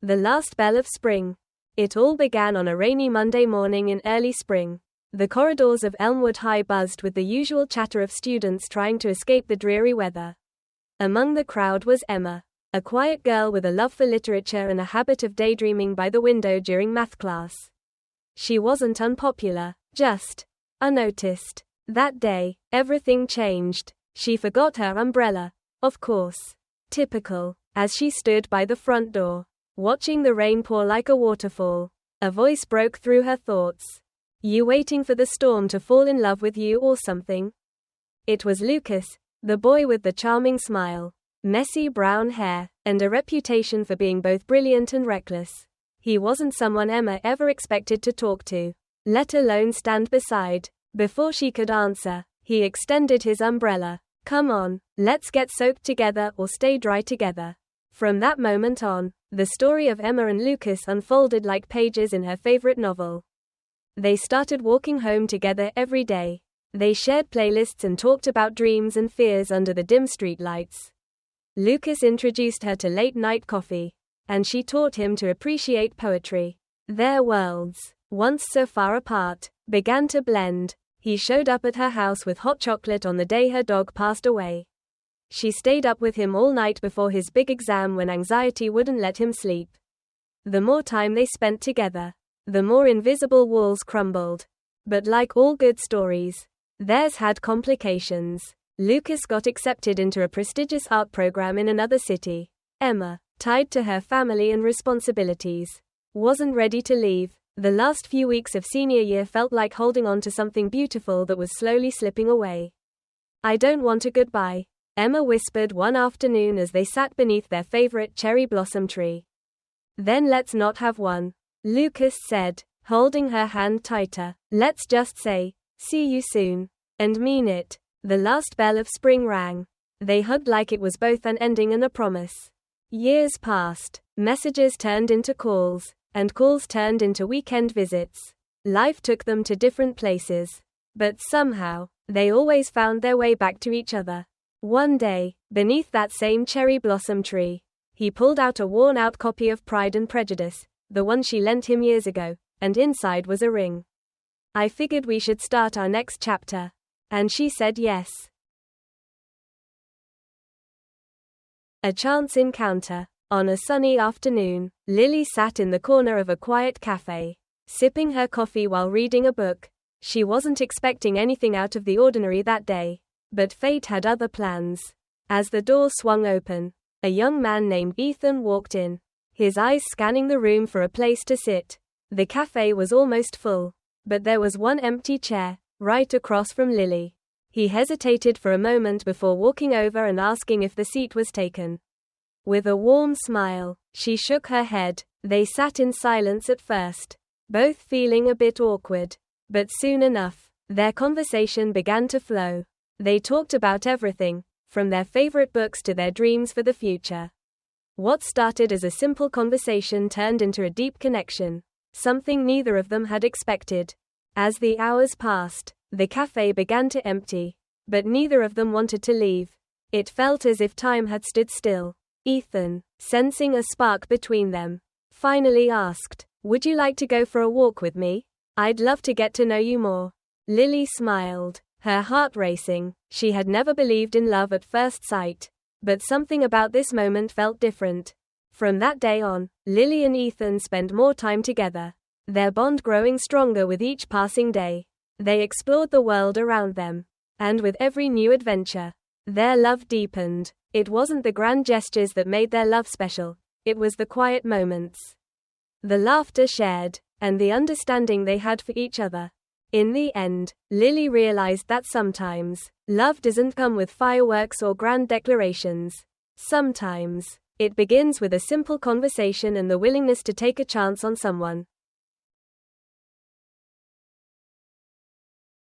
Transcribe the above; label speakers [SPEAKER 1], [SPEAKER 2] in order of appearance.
[SPEAKER 1] The last bell of spring. It all began on a rainy Monday morning in early spring. The corridors of Elmwood High buzzed with the usual chatter of students trying to escape the dreary weather. Among the crowd was Emma, a quiet girl with a love for literature and a habit of daydreaming by the window during math class. She wasn't unpopular, just unnoticed. That day, everything changed. She forgot her umbrella, of course. Typical. As she stood by the front door, watching the rain pour like a waterfall, a voice broke through her thoughts. You waiting for the storm to fall in love with you or something? It was Lucas, the boy with the charming smile, messy brown hair, and a reputation for being both brilliant and reckless. He wasn't someone Emma ever expected to talk to, let alone stand beside. Before she could answer, he extended his umbrella. Come on, let's get soaked together or stay dry together. From that moment on, the story of Emma and Lucas unfolded like pages in her favorite novel. They started walking home together every day. They shared playlists and talked about dreams and fears under the dim street lights. Lucas introduced her to late-night coffee, and she taught him to appreciate poetry. Their worlds, once so far apart, began to blend. He showed up at her house with hot chocolate on the day her dog passed away. She stayed up with him all night before his big exam when anxiety wouldn't let him sleep. The more time they spent together, the more invisible walls crumbled. But like all good stories, theirs had complications. Lucas got accepted into a prestigious art program in another city. Emma, tied to her family and responsibilities, wasn't ready to leave. The last few weeks of senior year felt like holding on to something beautiful that was slowly slipping away. I don't want a goodbye, Emma whispered one afternoon as they sat beneath their favorite cherry blossom tree. Then let's not have one, Lucas said, holding her hand tighter. Let's just say, see you soon. And mean it. The last bell of spring rang. They hugged like it was both an ending and a promise. Years passed. Messages turned into calls, and calls turned into weekend visits. Life took them to different places. But somehow, they always found their way back to each other. One day, beneath that same cherry blossom tree, he pulled out a worn-out copy of Pride and Prejudice, the one she lent him years ago, and inside was a ring. I figured we should start our next chapter. And she said yes. A chance encounter. On a sunny afternoon, Lily sat in the corner of a quiet cafe, sipping her coffee while reading a book. She wasn't expecting anything out of the ordinary that day, but fate had other plans. As the door swung open, a young man named Ethan walked in, his eyes scanning the room for a place to sit. The cafe was almost full, but there was one empty chair, right across from Lily. He hesitated for a moment before walking over and asking if the seat was taken. With a warm smile, she shook her head. They sat in silence at first, both feeling a bit awkward. But soon enough, their conversation began to flow. They talked about everything, from their favorite books to their dreams for the future. What started as a simple conversation turned into a deep connection, something neither of them had expected. As the hours passed, the cafe began to empty, but neither of them wanted to leave. It felt as if time had stood still. Ethan, sensing a spark between them, finally asked, "Would you like to go for a walk with me? I'd love to get to know you more." Lily smiled, her heart racing. She had never believed in love at first sight, but something about this moment felt different. From that day on, Lily and Ethan spent more time together, their bond growing stronger with each passing day. They explored the world around them, and with every new adventure, their love deepened. It wasn't the grand gestures that made their love special, it was the quiet moments, the laughter shared, and the understanding they had for each other. In the end, Lily realized that sometimes, love doesn't come with fireworks or grand declarations. Sometimes, it begins with a simple conversation and the willingness to take a chance on someone.